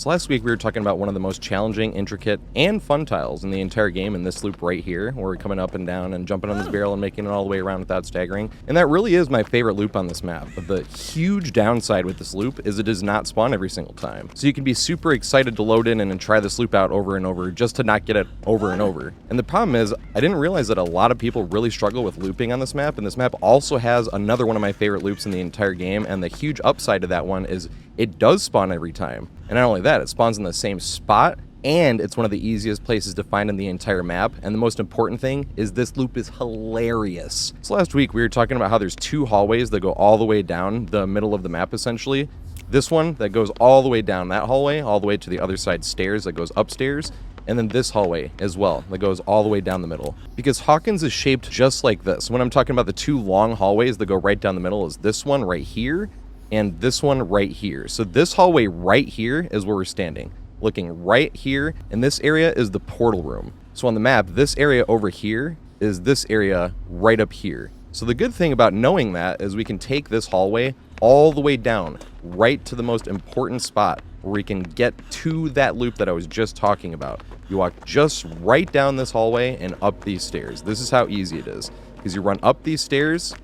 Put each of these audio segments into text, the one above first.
So last week we were talking about one of the most challenging, intricate, and fun tiles in the entire game in this loop right here, where we're coming up and down and jumping on this barrel and making it all the way around without staggering. And that really is my favorite loop on this map. But the huge downside with this loop is it does not spawn every single time. So you can be super excited to load in and try this loop out over and over just to not get it over and over. And the problem is, I didn't realize that a lot of people really struggle with looping on this map, and this map also has another one of my favorite loops in the entire game, and the huge upside to that one is it does spawn every time. And not only that, it spawns in the same spot, and it's one of the easiest places to find in the entire map. And the most important thing is this loop is hilarious. So last week we were talking about how there's two hallways that go all the way down the middle of the map essentially. This one that goes all the way down that hallway, all the way to the other side stairs that goes upstairs. And then this hallway as well that goes all the way down the middle. Because Hawkins is shaped just like this. When I'm talking about the two long hallways that go right down the middle is this one right here and this one right here. So this hallway right here is where we're standing. Looking right here, and this area is the portal room. So on the map, this area over here is this area right up here. So the good thing about knowing that is we can take this hallway all the way down right to the most important spot where we can get to that loop that I was just talking about. You walk just right down this hallway and up these stairs. This is how easy it is, because you run up these stairs,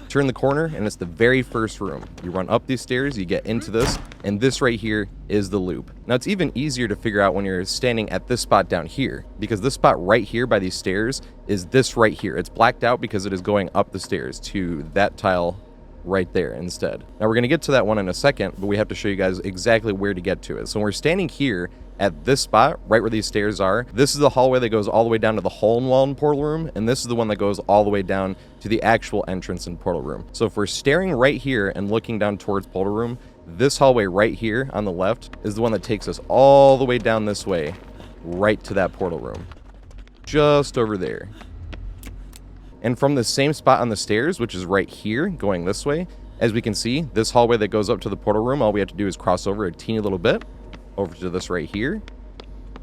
turn the corner, and it's the very first room. You run up these stairs, you get into this, and this right here is the loop. Now it's even easier to figure out when you're standing at this spot down here, because this spot right here by these stairs is this right here. It's blacked out because it is going up the stairs to that tile right there instead. Now we're going to get to that one in a second, but we have to show you guys exactly where to get to it. So when we're standing here at this spot, right where these stairs are, this is the hallway that goes all the way down to the hole-in-wall in portal room, and this is the one that goes all the way down to the actual entrance in portal room. So if we're staring right here and looking down towards portal room, this hallway right here on the left is the one that takes us all the way down this way, right to that portal room. Just over there. And from the same spot on the stairs, which is right here, going this way, as we can see, this hallway that goes up to the portal room, all we have to do is cross over a teeny little bit, over to this right here.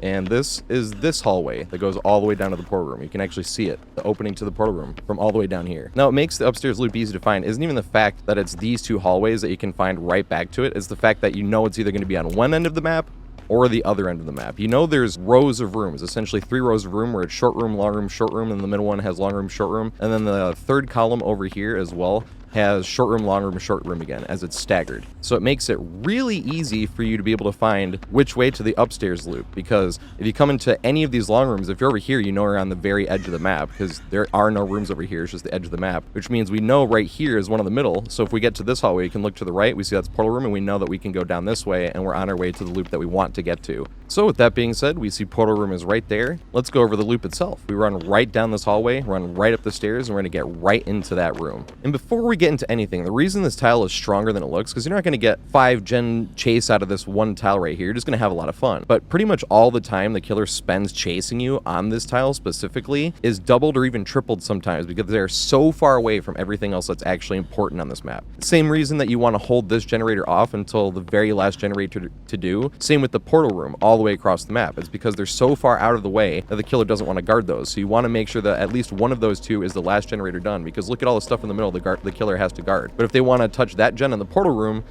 And this is this hallway that goes all the way down to the portal room. You can actually see it, the opening to the portal room from all the way down here. Now, what makes the upstairs loop easy to find isn't even the fact that it's these two hallways that you can find right back to it. It's the fact that you know it's either going to be on one end of the map or the other end of the map. You know there's rows of rooms, essentially 3 rows of room where it's short room, short room, and the middle one has long room, short room. And then the third column over here as well has short room, short room again, as it's staggered. So it makes it really easy for you to be able to find which way to the upstairs loop, because if you come into any of these long rooms, if you're over here, you know you're on the very edge of the map, because there are no rooms over here, it's just the edge of the map, which means we know right here is one in the middle. So if we get to this hallway, you can look to the right, we see that's portal room, and we know that we can go down this way, and we're on our way to the loop that we want to get to. So with that being said, we see portal room is right there. Let's go over the loop itself. We run right down this hallway, run right up the stairs, and we're going to get right into that room. And before we get into anything, the reason this tile is stronger than it looks, because you're not going to get 5 gen chase out of this one tile right here. You're just going to have a lot of fun. But pretty much all the time the killer spends chasing you on this tile specifically is doubled or even tripled sometimes, because they're so far away from everything else that's actually important on this map. Same reason that you want to hold this generator off until the very last generator to do. Same with the portal room all the way across the map. It's because they're so far out of the way that the killer doesn't want to guard those. So you want to make sure that at least one of those two is the last generator done, because look at all the stuff in the middle the killer has to guard. But if they want to touch that gen in the portal room,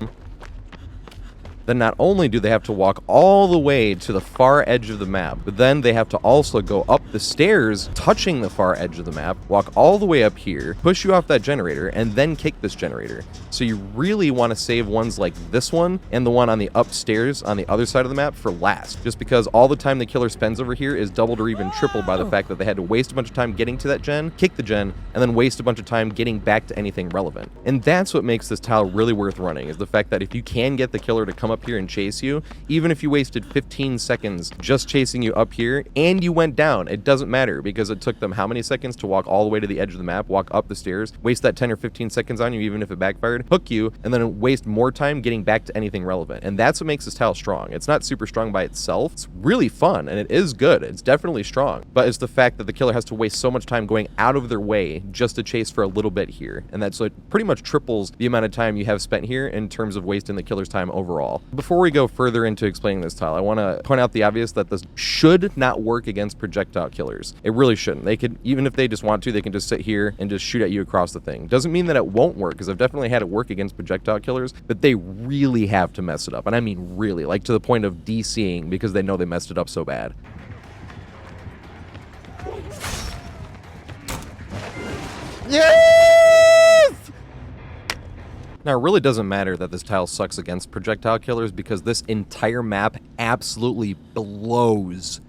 then not only do they have to walk all the way to the far edge of the map, but then they have to also go up the stairs, touching the far edge of the map, walk all the way up here, push you off that generator, and then kick this generator. So you really want to save ones like this one and the one on the upstairs on the other side of the map for last, just because all the time the killer spends over here is doubled or even tripled by the fact that they had to waste a bunch of time getting to that gen, kick the gen, and then waste a bunch of time getting back to anything relevant. And that's what makes this tile really worth running, is the fact that if you can get the killer to come up here and chase you, even if you wasted 15 seconds just chasing you up here and you went down, it doesn't matter, because it took them how many seconds to walk all the way to the edge of the map, walk up the stairs, waste that 10 or 15 seconds on you even if it backfired, hook you, and then waste more time getting back to anything relevant. And that's what makes this tile strong. It's not super strong by itself. It's really fun and it is good. It's definitely strong, but it's the fact that the killer has to waste so much time going out of their way just to chase for a little bit here, and that's what pretty much triples the amount of time you have spent here in terms of wasting the killer's time overall. Before we go further into explaining this tile, I want to point out the obvious that this should not work against projectile killers. It really shouldn't. They could, even if they just want to, they can just sit here and just shoot at you across the thing. Doesn't mean that it won't work, because I've definitely had it work against projectile killers, but they really have to mess it up. And I mean really, like to the point of DCing because they know they messed it up so bad. Yes! Now, it really doesn't matter that this tile sucks against projectile killers because this entire map absolutely blows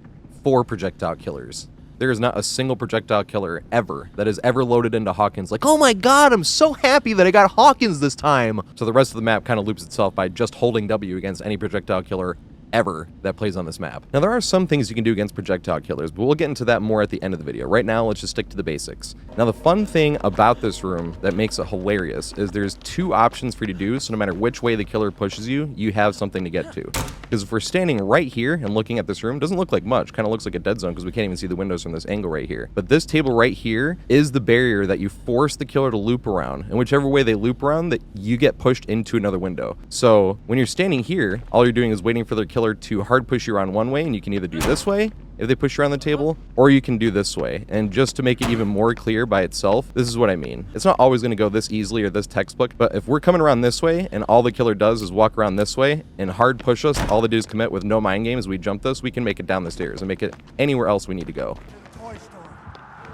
for projectile killers. There is not a single projectile killer ever that has ever loaded into Hawkins like, oh my god, I'm so happy that I got Hawkins this time. So the rest of the map kind of loops itself by just holding W against any projectile killer ever that plays on this map. Now, there are some things you can do against projectile killers, but we'll get into that more at the end of the video. Right now, let's just stick to the basics. Now, the fun thing about this room that makes it hilarious is there's two options for you to do, so no matter which way the killer pushes you, you have something to get to. Because if we're standing right here and looking at this room, it doesn't look like much. Kind of looks like a dead zone because we can't even see the windows from this angle right here. But this table right here is the barrier that you force the killer to loop around. And whichever way they loop around, that you get pushed into another window. So when you're standing here, all you're doing is waiting for the killer to hard push you around one way, and you can either do this way if they push you around the table, or you can do this way. And just to make it even more clear by itself, this is what I mean. It's not always going to go this easily or this textbook, but if we're coming around this way and all the killer does is walk around this way and hard push us, all they do is commit with no mind games, we jump this, we can make it down the stairs and make it anywhere else we need to go. Toy store.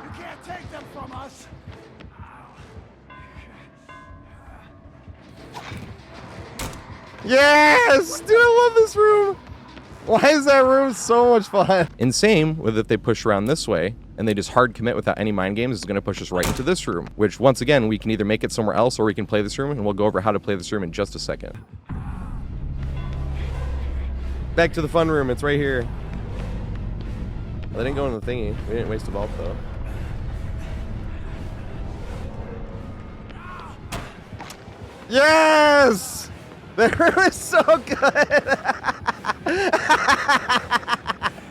You can't take them from us. Yes! Dude, I love this room! Why is that room so much fun? And same with if they push around this way and they just hard commit without any mind games, it's going to push us right into this room, which once again, we can either make it somewhere else or we can play this room, and we'll go over how to play this room in just a second. Back to the fun room, it's right here. Well, they didn't go in the thingy. We didn't waste a bulb though. Yes! The room is so good!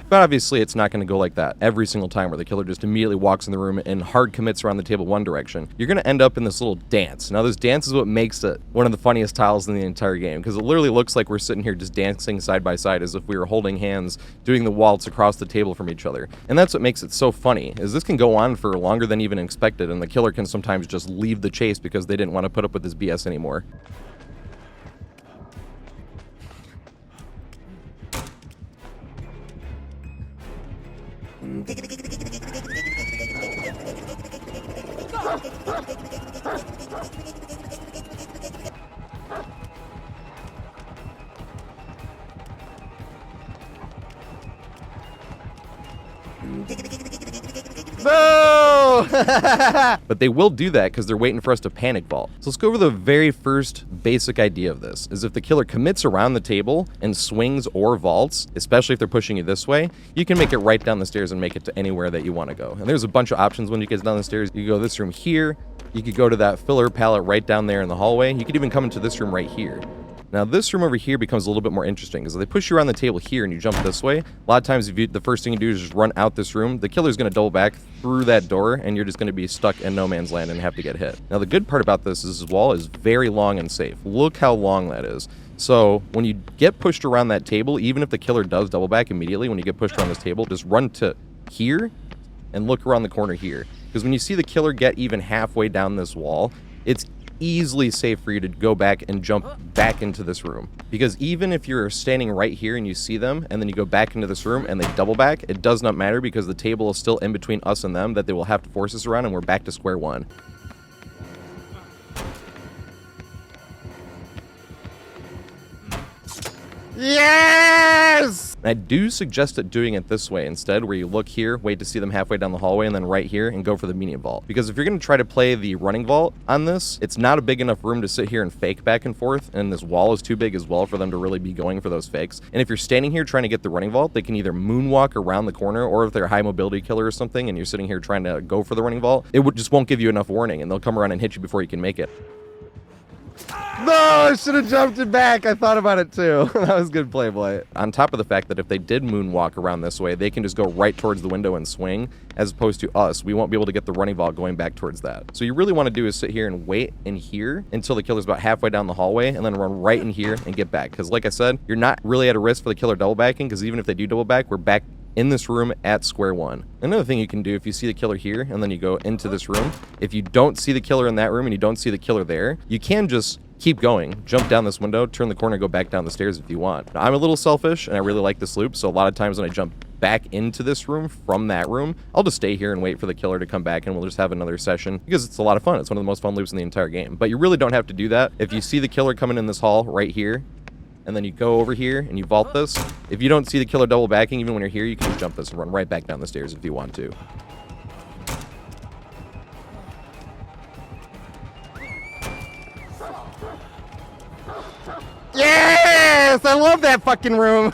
But obviously it's not going to go like that every single time where the killer just immediately walks in the room and hard commits around the table one direction. You're going to end up in this little dance. Now this dance is what makes it one of the funniest tiles in the entire game, because it literally looks like we're sitting here just dancing side by side as if we were holding hands doing the waltz across the table from each other. And that's what makes it so funny, is this can go on for longer than even expected, and the killer can sometimes just leave the chase because they didn't want to put up with this BS anymore. No! But they will do that because they're waiting for us to panic vault. So let's go over the very first basic idea of this, is if the killer commits around the table and swings or vaults, especially if they're pushing you this way, you can make it right down the stairs and make it to anywhere that you want to go. And there's a bunch of options when you get down the stairs. You can go this room here, you could go to that filler pallet right down there in the hallway, you could even come into this room right here. Now this room over here becomes a little bit more interesting because if they push you around the table here and you jump this way, a lot of times the first thing you do is just run out this room. The killer's going to double back through that door and you're just going to be stuck in no man's land and have to get hit. Now the good part about this is this wall is very long and safe. Look how long that is. So when you get pushed around that table, even if the killer does double back immediately when you get pushed around this table, just run to here and look around the corner here. Because when you see the killer get even halfway down this wall, it's easily safe for you to go back and jump back into this room. Because even if you're standing right here and you see them and then you go back into this room and they double back, it does not matter because the table is still in between us and them that they will have to force us around, and we're back to square one. Yes! I do suggest doing it this way instead, where you look here, wait to see them halfway down the hallway, and then right here, and go for the medium vault. Because if you're going to try to play the running vault on this, it's not a big enough room to sit here and fake back and forth, and this wall is too big as well for them to really be going for those fakes. And if you're standing here trying to get the running vault, they can either moonwalk around the corner, or if they're a high mobility killer or something, and you're sitting here trying to go for the running vault, it just won't give you enough warning, and they'll come around and hit you before you can make it. No, I should have jumped it back. I thought about it too. That was good play, boy. On top of the fact that if they did moonwalk around this way, they can just go right towards the window and swing, as opposed to us. We won't be able to get the running vault going back towards that. So you really want to do is sit here and wait in here until the killer's about halfway down the hallway, and then run right in here and get back. Because like I said, you're not really at a risk for the killer double backing, because even if they do double back, we're back in this room at square one. Another thing you can do, if you see the killer here and then you go into this room, if you don't see the killer in that room and you don't see the killer there, you can just keep going, jump down this window, turn the corner, go back down the stairs if you want. Now, I'm a little selfish and I really like this loop, so a lot of times when I jump back into this room from that room, I'll just stay here and wait for the killer to come back, and we'll just have another session, because it's a lot of fun. It's one of the most fun loops in the entire game. But you really don't have to do that. If you see the killer coming in this hall right here, and then you go over here and you vault this, if you don't see the killer double backing, even when you're here, you can just jump this and run right back down the stairs if you want to. Yes! I love that fucking room!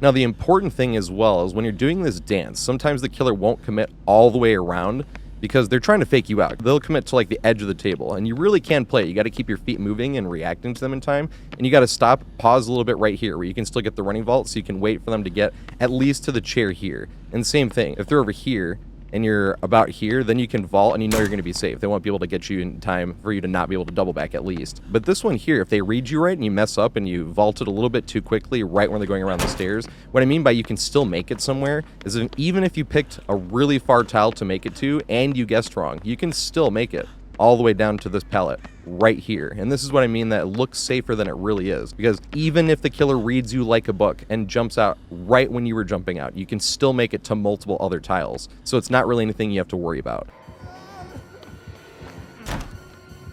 Now, the important thing as well is when you're doing this dance, sometimes the killer won't commit all the way around, because they're trying to fake you out. They'll commit to like the edge of the table, and you really can play. You got to keep your feet moving and reacting to them in time, and you got to stop, pause a little bit right here where you can still get the running vault, so you can wait for them to get at least to the chair here. And same thing, if they're over here and you're about here, then you can vault and you know you're going to be safe. They won't be able to get you in time for you to not be able to double back at least. But this one here, if they read you right and you mess up and you vaulted a little bit too quickly right when they're going around the stairs, what I mean by you can still make it somewhere is that even if you picked a really far tile to make it to and you guessed wrong, you can still make it all the way down to this pallet right here. And this is what I mean that it looks safer than it really is, because even if the killer reads you like a book and jumps out right when you were jumping out, you can still make it to multiple other tiles. So it's not really anything you have to worry about.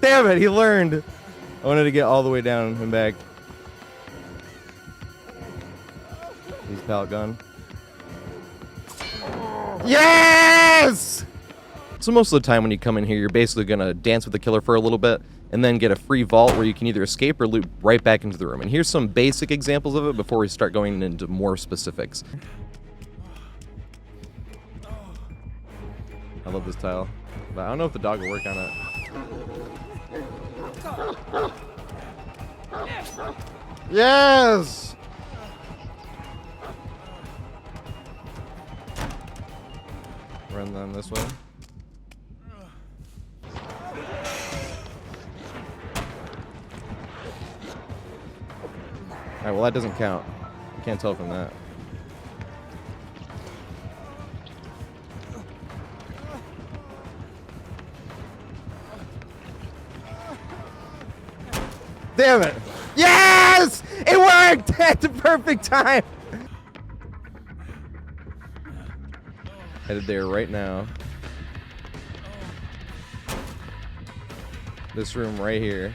Damn it, he learned. I wanted to get all the way down and back. He's pallet gun. Yes! So most of the time when you come in here, you're basically going to dance with the killer for a little bit and then get a free vault where you can either escape or loop right back into the room. And here's some basic examples of it before we start going into more specifics. I love this tile, but I don't know if the dog will work on it. Yes! Run them this way. Alright, well that doesn't count. You can't tell from that. Damn it! Yes! It worked at the perfect time! Headed there right now. This room right here.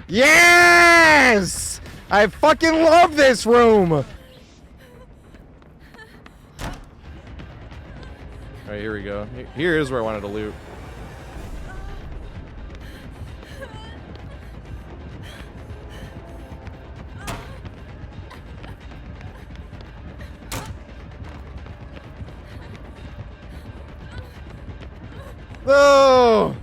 Yes! I fucking love this room! Alright, here we go. Here is where I wanted to loop. Oh!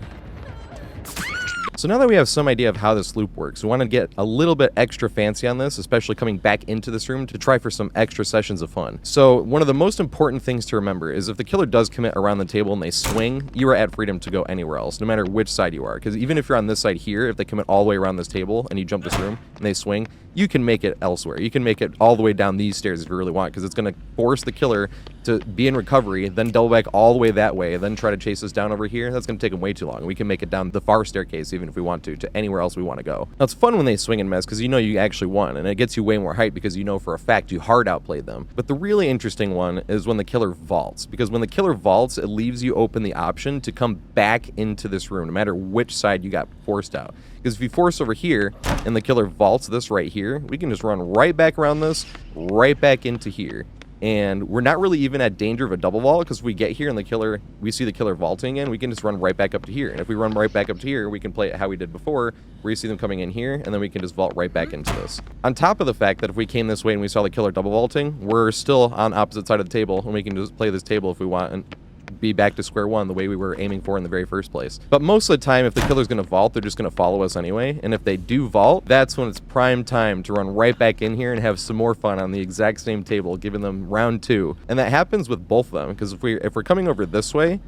So now that we have some idea of how this loop works, we want to get a little bit extra fancy on this, especially coming back into this room to try for some extra sessions of fun. So one of the most important things to remember is if the killer does commit around the table and they swing, you are at freedom to go anywhere else, no matter which side you are. Because even if you're on this side here, if they commit all the way around this table and you jump this room and they swing, you can make it elsewhere. You can make it all the way down these stairs if you really want, because it's going to force the killer to be in recovery, then double back all the way that way, then try to chase us down over here. That's going to take them way too long. We can make it down the far staircase even if we want to anywhere else we want to go. Now, it's fun when they swing and miss because you know you actually won, and it gets you way more hype because you know for a fact you hard outplayed them. But the really interesting one is when the killer vaults, because when the killer vaults, it leaves you open the option to come back into this room, no matter which side you got forced out. Because if you force over here and the killer vaults this right here, we can just run right back around this, right back into here. And we're not really even at danger of a double vault, because if we get here and we see the killer vaulting in, we can just run right back up to here. And if we run right back up to here, we can play it how we did before, where you see them coming in here, and then we can just vault right back into this. On top of the fact that if we came this way and we saw the killer double vaulting, we're still on opposite side of the table, and we can just play this table if we want. And be back to square one the way we were aiming for in the very first place. But most of the time, if the killer's going to vault, they're just going to follow us anyway. And if they do vault, that's when it's prime time to run right back in here and have some more fun on the exact same table, giving them round 2. And that happens with both of them, because if we're coming over this way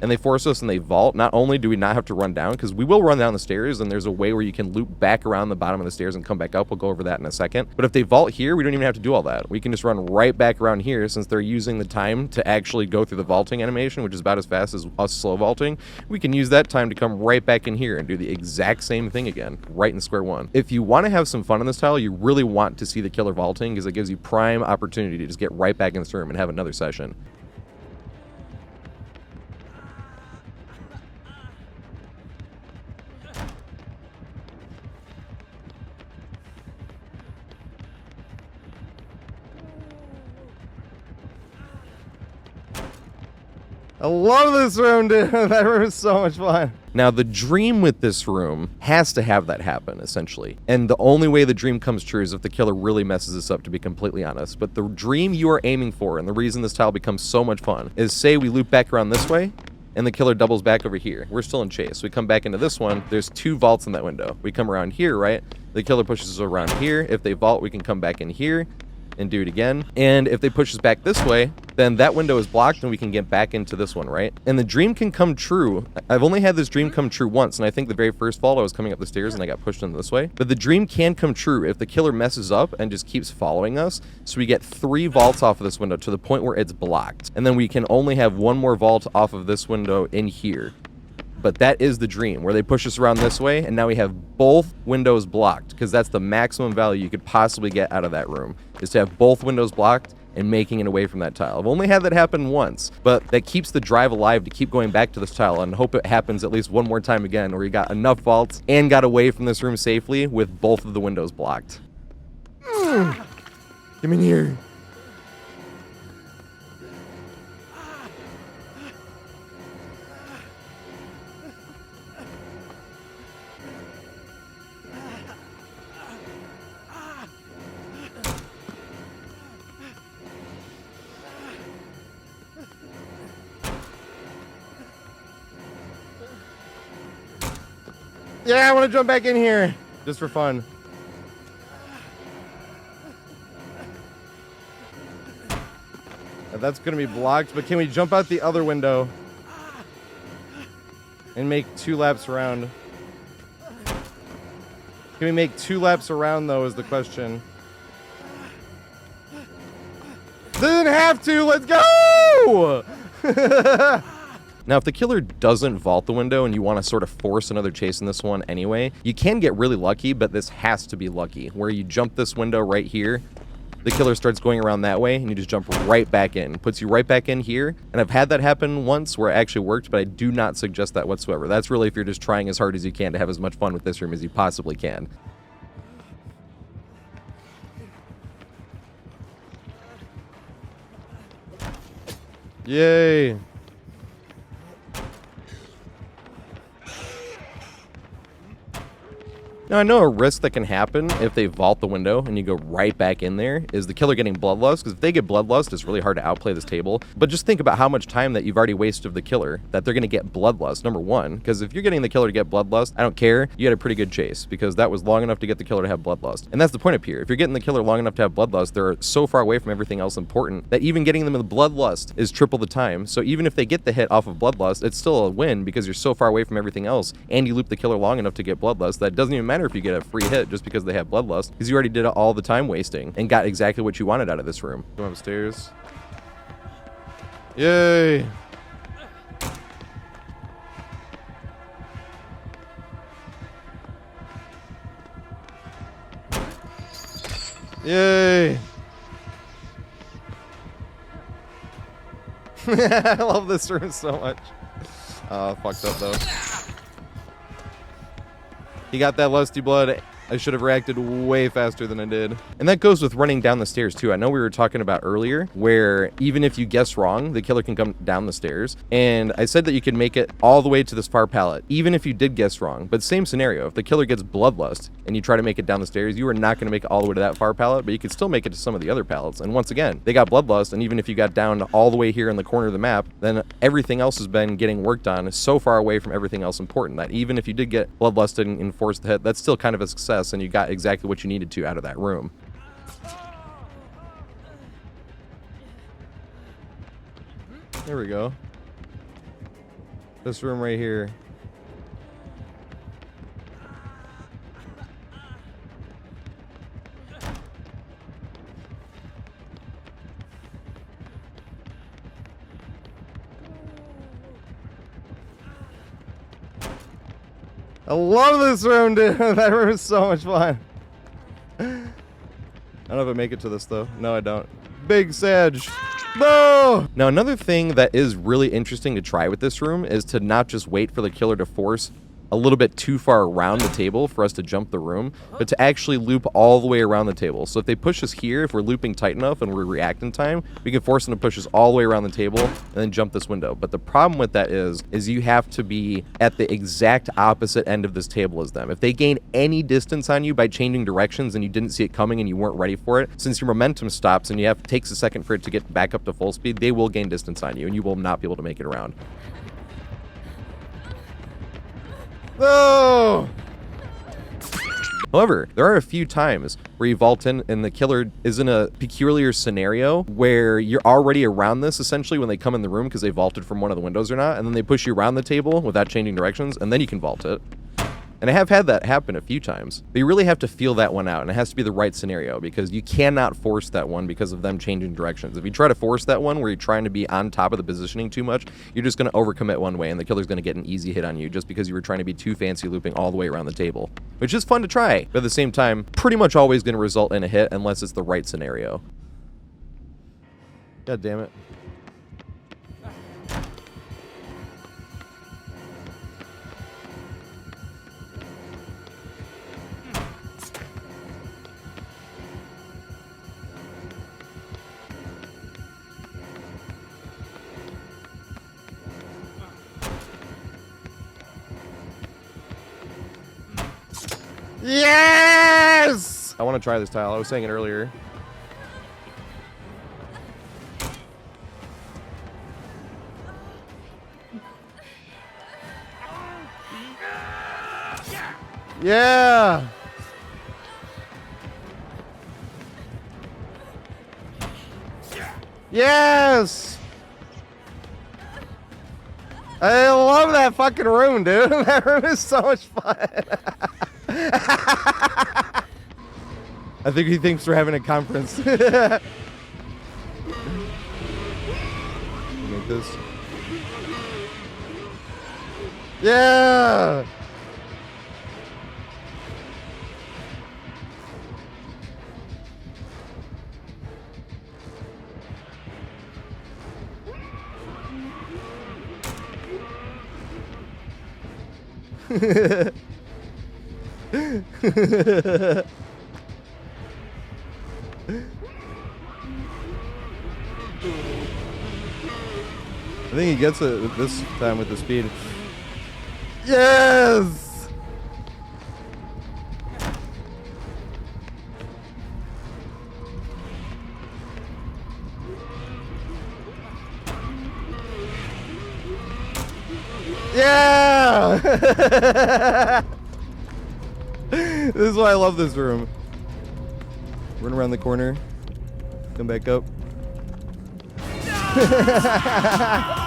and they force us and they vault, not only do we not have to run down, because we will run down the stairs, and there's a way where you can loop back around the bottom of the stairs and come back up. We'll go over that in a second. But if they vault here, we don't even have to do all that. We can just run right back around here, since they're using the time to actually go through the vaulting animation, which is about as fast as us slow vaulting. We can use that time to come right back in here and do the exact same thing again, right in square one. If you want to have some fun in this tile, you really want to see the killer vaulting, because it gives you prime opportunity to just get right back in this room and have another session. I love this room, dude. That room is so much fun. Now, the dream with this room has to have that happen, essentially. And the only way the dream comes true is if the killer really messes this up, to be completely honest. But the dream you are aiming for, and the reason this tile becomes so much fun, is say we loop back around this way, and the killer doubles back over here. We're still in chase. We come back into this one. There's 2 vaults in that window. We come around here, right? The killer pushes us around here. If they vault, we can come back in here and do it again. And if they push us back this way, then that window is blocked and we can get back into this one, right? And the dream can come true. I've only had this dream come true once, and I think the very first vault I was coming up the stairs and I got pushed into this way. But the dream can come true if the killer messes up and just keeps following us. So we get 3 vaults off of this window to the point where it's blocked. And then we can only have 1 more vault off of this window in here. But that is the dream, where they push us around this way, and now we have both windows blocked, because that's the maximum value you could possibly get out of that room, is to have both windows blocked and making it away from that tile. I've only had that happen once, but that keeps the drive alive to keep going back to this tile, and hope it happens at least one more time again, where you got enough vaults and got away from this room safely with both of the windows blocked. Get me in here. Yeah, I want to jump back in here, just for fun. That's going to be blocked, but can we jump out the other window and make 2 laps around? Can we make 2 laps around, though, is the question. Didn't have to, let's go! Now, if the killer doesn't vault the window and you want to sort of force another chase in this one anyway, you can get really lucky, but this has to be lucky, where you jump this window right here, the killer starts going around that way, and you just jump right back in. Puts you right back in here, and I've had that happen once where it actually worked, but I do not suggest that whatsoever. That's really if you're just trying as hard as you can to have as much fun with this room as you possibly can. Yay! Now, I know a risk that can happen if they vault the window and you go right back in there is the killer getting Bloodlust, because if they get Bloodlust, it's really hard to outplay this table. But just think about how much time that you've already wasted of the killer, that they're going to get Bloodlust, number one, because if you're getting the killer to get Bloodlust, I don't care, you had a pretty good chase, because that was long enough to get the killer to have Bloodlust. And that's the point up here. If you're getting the killer long enough to have Bloodlust, they're so far away from everything else important that even getting them the Bloodlust is triple the time. So even if they get the hit off of Bloodlust, it's still a win, because you're so far away from everything else, and you loop the killer long enough to get Bloodlust, that doesn't even matter if you get a free hit just because they have Bloodlust, because you already did all the time wasting and got exactly what you wanted out of this room. Come upstairs. Yay! Yay! I love this room so much. Fucked up though. He got that lusty blood I should have reacted way faster than I did. And that goes with running down the stairs too. I know we were talking about earlier where even if you guess wrong, the killer can come down the stairs. And I said that you could make it all the way to this far pallet, even if you did guess wrong. But same scenario, if the killer gets Bloodlust and you try to make it down the stairs, you are not going to make it all the way to that far pallet, but you can still make it to some of the other pallets. And once again, they got Bloodlust, and even if you got down all the way here in the corner of the map, then everything else has been getting worked on so far away from everything else important that even if you did get Bloodlust and force the hit, that's still kind of a success, and you got exactly what you needed to out of that room. There we go. This room right here. I love this room, dude. That room is so much fun. I don't know if I make it to this, though. No, I don't. Big Sedge. No! Now, another thing that is really interesting to try with this room is to not just wait for the killer to force a little bit too far around the table for us to jump the room, but to actually loop all the way around the table. So if they push us here, if we're looping tight enough and we're reacting time, we can force them to push us all the way around the table and then jump this window. But the problem with that is you have to be at the exact opposite end of this table as them. If they gain any distance on you by changing directions and you didn't see it coming and you weren't ready for it, since your momentum stops and takes a second for it to get back up to full speed, they will gain distance on you and you will not be able to make it around. No! However, there are a few times where you vault in and the killer is in a peculiar scenario where you're already around this essentially when they come in the room because they vaulted from one of the windows or not, and then they push you around the table without changing directions, and then you can vault it. And I have had that happen a few times. But you really have to feel that one out, and it has to be the right scenario because you cannot force that one because of them changing directions. If you try to force that one where you're trying to be on top of the positioning too much, you're just going to overcommit one way, and the killer's going to get an easy hit on you just because you were trying to be too fancy looping all the way around the table. Which is fun to try, but at the same time, pretty much always going to result in a hit unless it's the right scenario. God damn it. Yes! I want to try this tile. I was saying it earlier. Yeah! Yes! I love that fucking room, dude. That room is so much fun. I think he thinks we're having a conference. Make this. Yeah! I think he gets it this time with the speed. Yes! Yeah! This is why I love this room. Run around the corner. Come back up.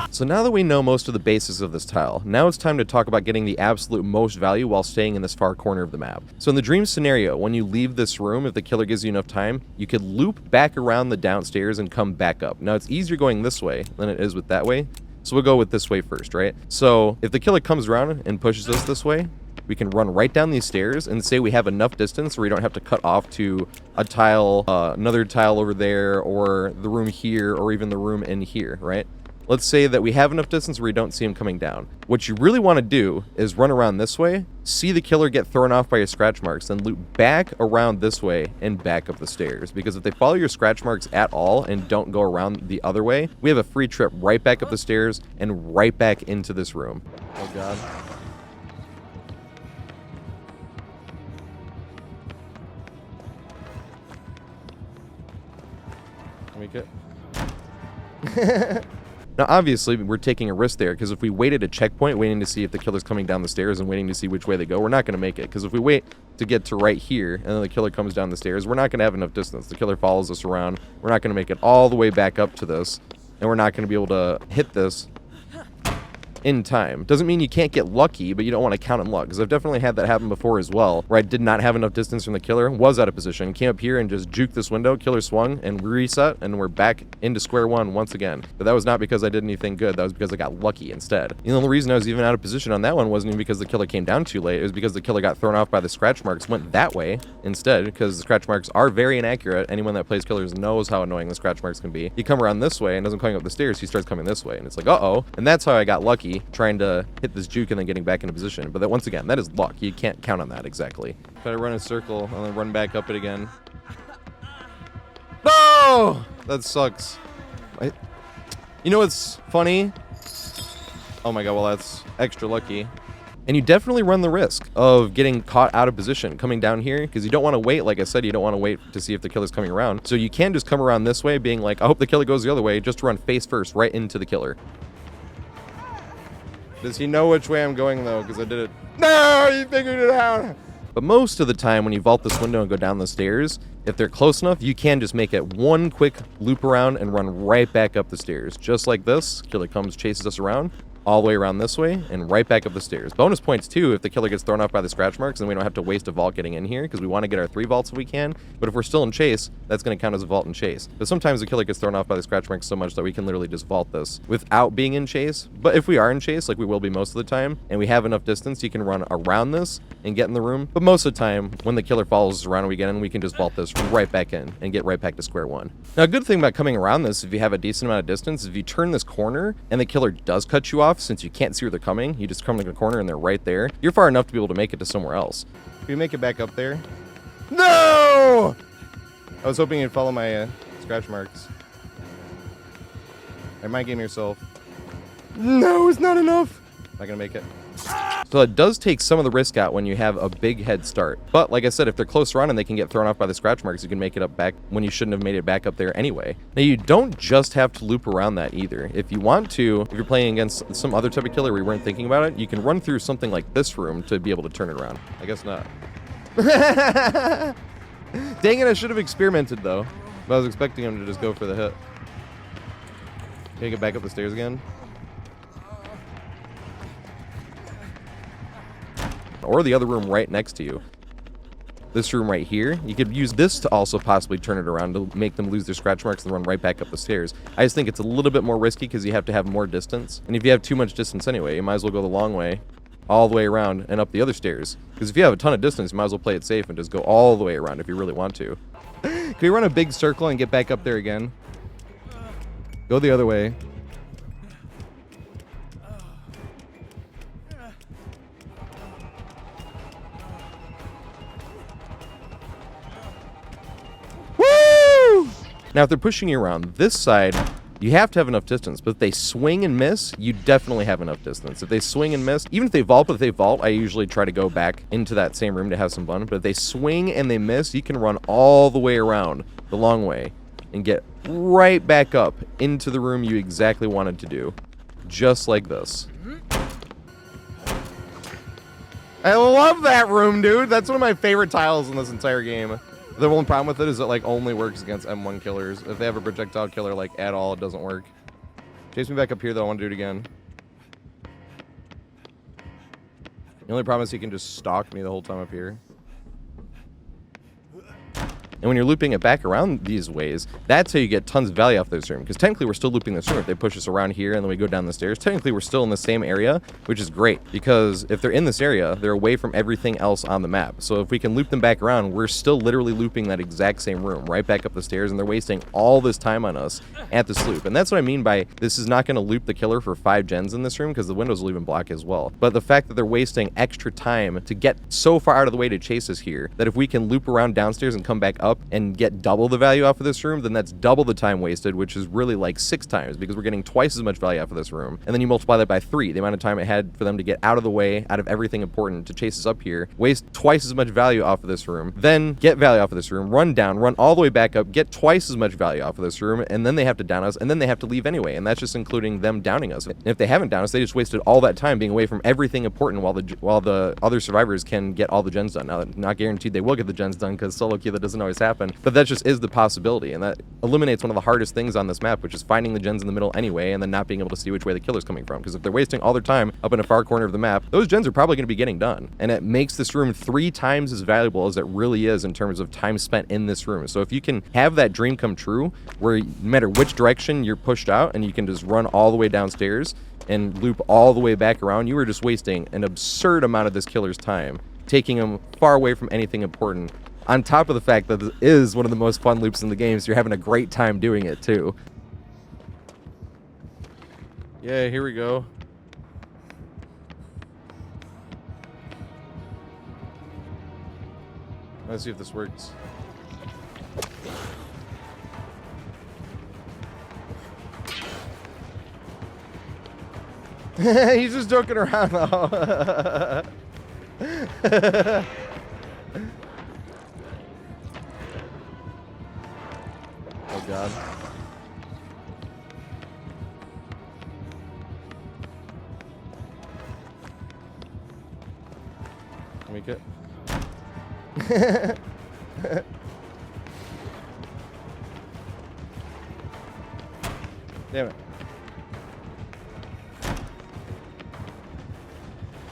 So now that we know most of the basics of this tile, now it's time to talk about getting the absolute most value while staying in this far corner of the map. So in the dream scenario, when you leave this room, if the killer gives you enough time, you could loop back around the downstairs and come back up. Now it's easier going this way than it is with that way, so we'll go with this way first, right? So if the killer comes around and pushes us this way, we can run right down these stairs and say we have enough distance where we don't have to cut off to a tile, another tile over there, or the room here, or even the room in here, right? let's say that we have enough distance where we don't see him coming down. What you really want to do is run around this way, see the killer get thrown off by your scratch marks, then loop back around this way and back up the stairs. Because if they follow your scratch marks at all and don't go around the other way, we have a free trip right back up the stairs and right back into this room. Oh god. Make it. Now, obviously, we're taking a risk there, because if we wait at a checkpoint, waiting to see if the killer's coming down the stairs and waiting to see which way they go, we're not going to make it. Because if we wait to get to right here, and then the killer comes down the stairs, we're not going to have enough distance. The killer follows us around. We're not going to make it all the way back up to this, and we're not going to be able to hit this in time. Doesn't mean you can't get lucky, but you don't want to count on luck, because I've definitely had that happen before as well, where I did not have enough distance from the killer, was out of position, came up here and just juked this window, killer swung, and reset, and we're back into square one once again. But that was not because I did anything good, that was because I got lucky instead. The only reason I was even out of position on that one wasn't even because the killer came down too late, it was because the killer got thrown off by the scratch marks, went that way instead, because the scratch marks are very inaccurate. Anyone that plays killers knows how annoying the scratch marks can be. You come around this way and doesn't come up the stairs, he starts coming this way, and it's like, uh-oh. And that's how I got lucky, trying to hit this juke and then getting back into position. But that, once again, that is luck. You can't count on that exactly. Try to run a circle and then run back up it again. No! That sucks. You know what's funny? Oh my god, well that's extra lucky. And you definitely run the risk of getting caught out of position coming down here, because you don't want to wait. Like I said, you don't want to wait to see if the killer's coming around. So you can just come around this way being like, I hope the killer goes the other way, just to run face first right into the killer. Does he know which way I'm going, though? Because I did it. No, he figured it out. But most of the time, when you vault this window and go down the stairs, if they're close enough, you can just make it one quick loop around and run right back up the stairs. Just like this. Killer comes, chases us around, all the way around this way, and right back up the stairs. Bonus points, too, if the killer gets thrown off by the scratch marks, and we don't have to waste a vault getting in here, because we want to get our 3 vaults if we can. But if we're still in chase, that's going to count as a vault and chase. But sometimes the killer gets thrown off by the scratch marks so much that we can literally just vault this without being in chase. But if we are in chase, like we will be most of the time, and we have enough distance, you can run around this and get in the room. But most of the time, when the killer follows us around and we get in, we can just vault this right back in and get right back to square one. Now, a good thing about coming around this, if you have a decent amount of distance, is if you turn this corner and the killer does cut you off, since you can't see where they're coming, you just come to the corner and they're right there, you're far enough to be able to make it to somewhere else. Can we make it back up there? No! I was hoping you'd follow my scratch marks. I might game yourself. No, it's not enough. Not gonna make it. So it does take some of the risk out when you have a big head start. But like I said, if they're close around and they can get thrown off by the scratch marks, you can make it up back when you shouldn't have made it back up there anyway. Now, you don't just have to loop around that either. If you want to, if you're playing against some other type of killer where you weren't thinking about it, you can run through something like this room to be able to turn it around. I guess not. Dang it, I should have experimented though. But I was expecting him to just go for the hit. Can you get back up the stairs again? Or the other room right next to you. This room right here, you could use this to also possibly turn it around to make them lose their scratch marks and run right back up the stairs. I just think it's a little bit more risky because you have to have more distance. And if you have too much distance anyway, you might as well go the long way, all the way around and up the other stairs. Because if you have a ton of distance, you might as well play it safe and just go all the way around if you really want to. Can we run a big circle and get back up there again? Go the other way. Now, if they're pushing you around this side, you have to have enough distance. But if they swing and miss, you definitely have enough distance. If they swing and miss, even if they vault, I usually try to go back into that same room to have some fun. But if they swing and they miss, you can run all the way around the long way and get right back up into the room you exactly wanted to do. Just like this. I love that room, dude. That's one of my favorite tiles in this entire game. The only problem with it is it like only works against M1 killers. If they have a projectile killer like at all, it doesn't work. Chase me back up here though, I want to do it again. The only problem is he can just stalk me the whole time up here. And when you're looping it back around these ways, that's how you get tons of value off this room. Because technically we're still looping this room. If they push us around here and then we go down the stairs, technically we're still in the same area, which is great. Because if they're in this area, they're away from everything else on the map. So if we can loop them back around, we're still literally looping that exact same room right back up the stairs, and they're wasting all this time on us at this loop. And that's what I mean by this is not going to loop the killer for 5 gens in this room, because the windows will even block as well. But the fact that they're wasting extra time to get so far out of the way to chase us here, that if we can loop around downstairs and come back up and get double the value off of this room, then that's double the time wasted, which is really like 6 times, because we're getting twice as much value off of this room. And then you multiply that by 3, the amount of time it had for them to get out of the way, out of everything important to chase us up here, waste twice as much value off of this room, then get value off of this room, run down, run all the way back up, get twice as much value off of this room, and then they have to down us, and then they have to leave anyway. And that's just including them downing us. And if they haven't downed us, they just wasted all that time being away from everything important while the other survivors can get all the gens done. Now, not guaranteed they will get the gens done, because solo queue, that doesn't always happen, but that just is the possibility, and that eliminates one of the hardest things on this map, which is finding the gens in the middle anyway, and then not being able to see which way the killer's coming from. Because if they're wasting all their time up in a far corner of the map, those gens are probably going to be getting done, and it makes this room 3 times as valuable as it really is in terms of time spent in this room. So if you can have that dream come true, where no matter which direction you're pushed out, and you can just run all the way downstairs and loop all the way back around, you are just wasting an absurd amount of this killer's time, taking him far away from anything important, on top of the fact that this is one of the most fun loops in the game, so you're having a great time doing it too. Yeah, here we go. Let's see if this works. He's just joking around though. Oh god. Make it. Damn it.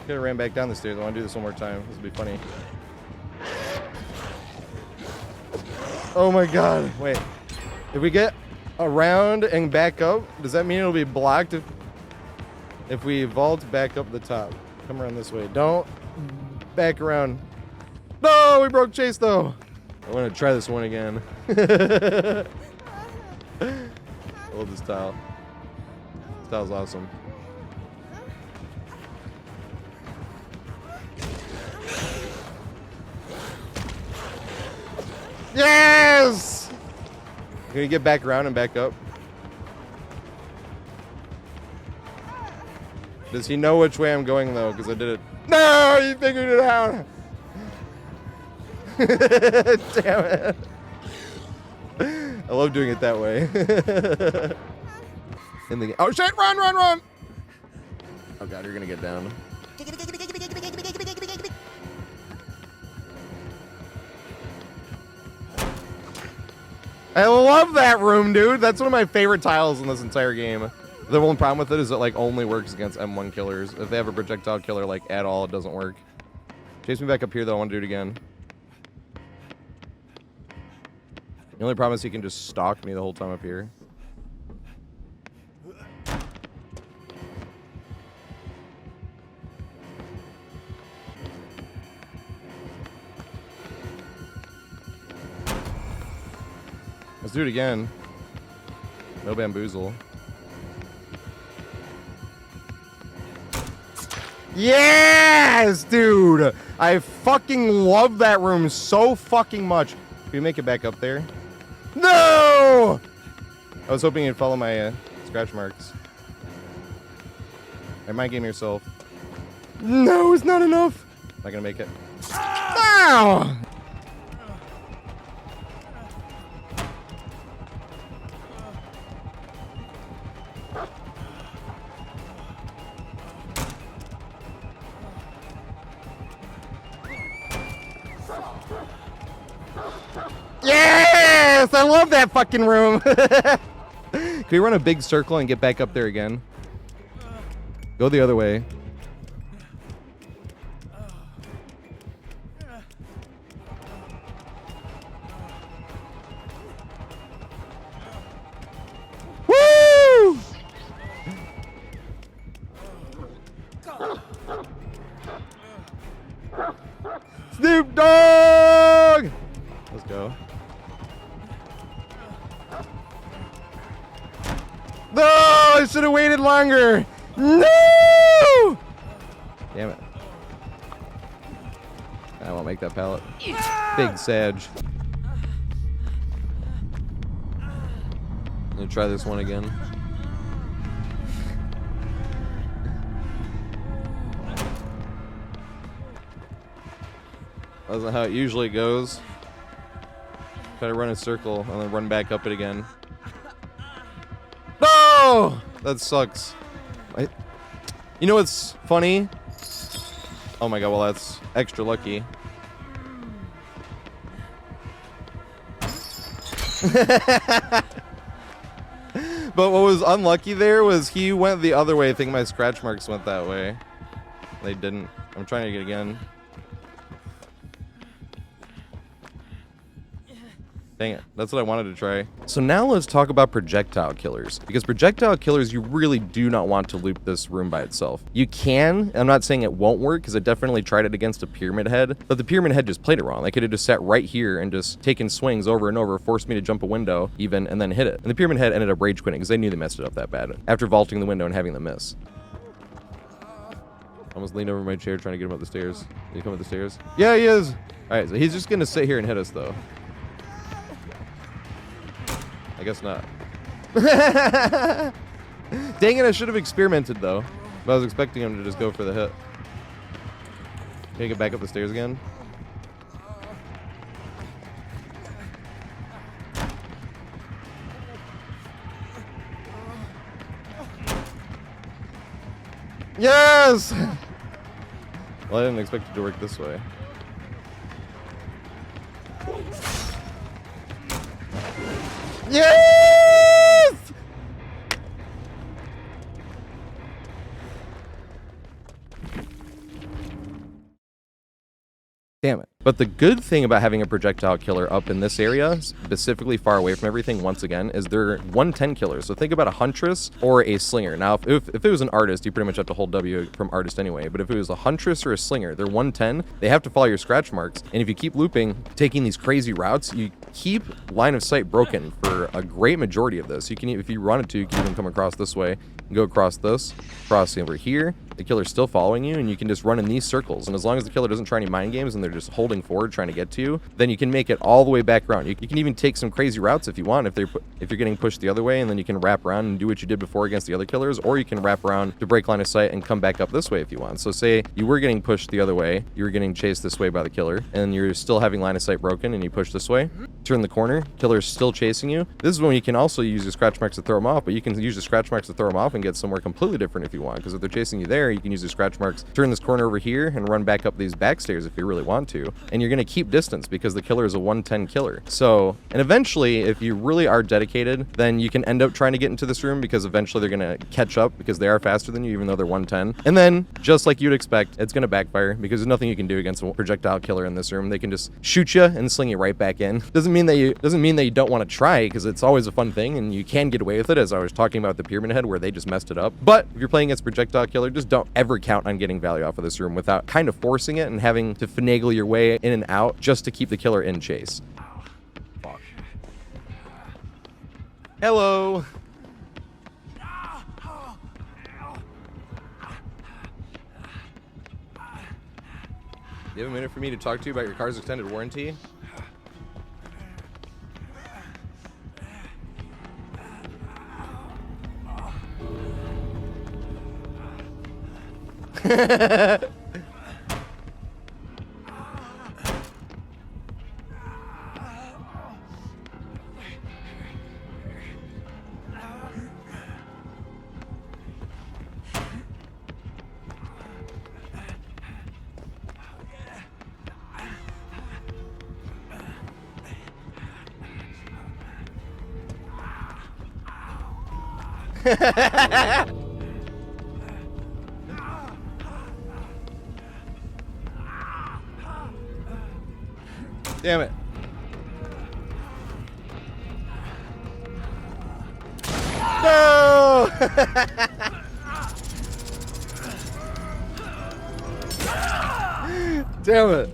Could have ran back down the stairs. I want to do this one more time. This will be funny. Oh my god. Wait. If we get around and back up, does that mean it'll be blocked if we vault back up the top? Come around this way. Don't back around. No, we broke chase though. I want to try this one again. I love this tile. This tile's awesome. Yes! Can we get back around and back up? Does he know which way I'm going though? Because I did it. No, he figured it out. Damn it. I love doing it that way. In the oh shit! Run, run, run! Oh god, you're gonna get down. I love that room, dude. That's one of my favorite tiles in this entire game. The only problem with it is it like only works against M1 killers. If they have a projectile killer like at all, it doesn't work. Chase me back up here though. I want to do it again. The only problem is he can just stalk me the whole time up here. Let's do it again. No bamboozle. Yes, dude! I fucking love that room so fucking much. Can we make it back up there? No! I was hoping you'd follow my scratch marks. I might game yourself. No, it's not enough. Not gonna make it. Ow! Yes! I love that fucking room. Can we run a big circle and get back up there again? Go the other way. Let's go. No! I should have waited longer! No! Damn it. I won't make that pallet. Big Sag. I'm gonna try this one again. That's not how it usually goes. Try to run a circle and then run back up it again. No! That sucks. You know what's funny? Oh my god, well that's extra lucky. But what was unlucky there was he went the other way. I think my scratch marks went that way. They didn't. I'm trying to get again. Dang it. That's what I wanted to try. So now let's talk about projectile killers. Because projectile killers, you really do not want to loop this room by itself. You can. I'm not saying it won't work, because I definitely tried it against a pyramid head. But the pyramid head just played it wrong. They could have just sat right here and just taken swings over and over, forced me to jump a window even, and then hit it. And the pyramid head ended up rage quitting because they knew they messed it up that bad after vaulting the window and having them miss. Almost leaned over my chair trying to get him up the stairs. Did he come up the stairs? Yeah, he is. All right, so he's just going to sit here and hit us, though. I guess not. Dang it, I should have experimented, though. But I was expecting him to just go for the hit. Can you get back up the stairs again? Yes! Well, I didn't expect it to work this way. Yes! Damn it. But the good thing about having a projectile killer up in this area, specifically far away from everything, once again, is they're 110 killers. So think about a huntress or a slinger. Now, if it was an artist, you pretty much have to hold W from artist anyway. But if it was a huntress or a slinger, they're 110. They have to follow your scratch marks. And if you keep looping, taking these crazy routes, you keep line of sight broken for a great majority of this. You can, if you wanted to, you can even come across this way, go across this, cross over here. The killer's still following you, and you can just run in these circles. And as long as the killer doesn't try any mind games and they're just holding forward trying to get to you, then you can make it all the way back around. You can even take some crazy routes if you want, if you're getting pushed the other way, and then you can wrap around and do what you did before against the other killers, or you can wrap around to break line of sight and come back up this way if you want. So say you were getting pushed the other way, you were getting chased this way by the killer, and you're still having line of sight broken, and you push this way, turn the corner, killer's still chasing you. This is when you can also use your scratch marks to throw them off, but you can use the scratch marks to throw them off and get somewhere completely different if you want, because if they're chasing you there, you can use your scratch marks, turn this corner over here, and run back up these back stairs if you really want to. And you're going to keep distance because the killer is a 110 killer. So, and eventually, if you really are dedicated, then you can end up trying to get into this room because eventually they're going to catch up because they are faster than you, even though they're 110. And then, just like you'd expect, it's going to backfire because there's nothing you can do against a projectile killer in this room. They can just shoot you and sling you right back in. Doesn't mean that you don't want to try, because it's always a fun thing and you can get away with it, as I was talking about the pyramid head where they just messed it up. But if you're playing against projectile killer, just don't ever count on getting value off of this room without kind of forcing it and having to finagle your way in and out just to keep the killer in chase. Fuck. Hello. You have a minute for me to talk to you about your car's extended warranty? Damn it. No! Damn it.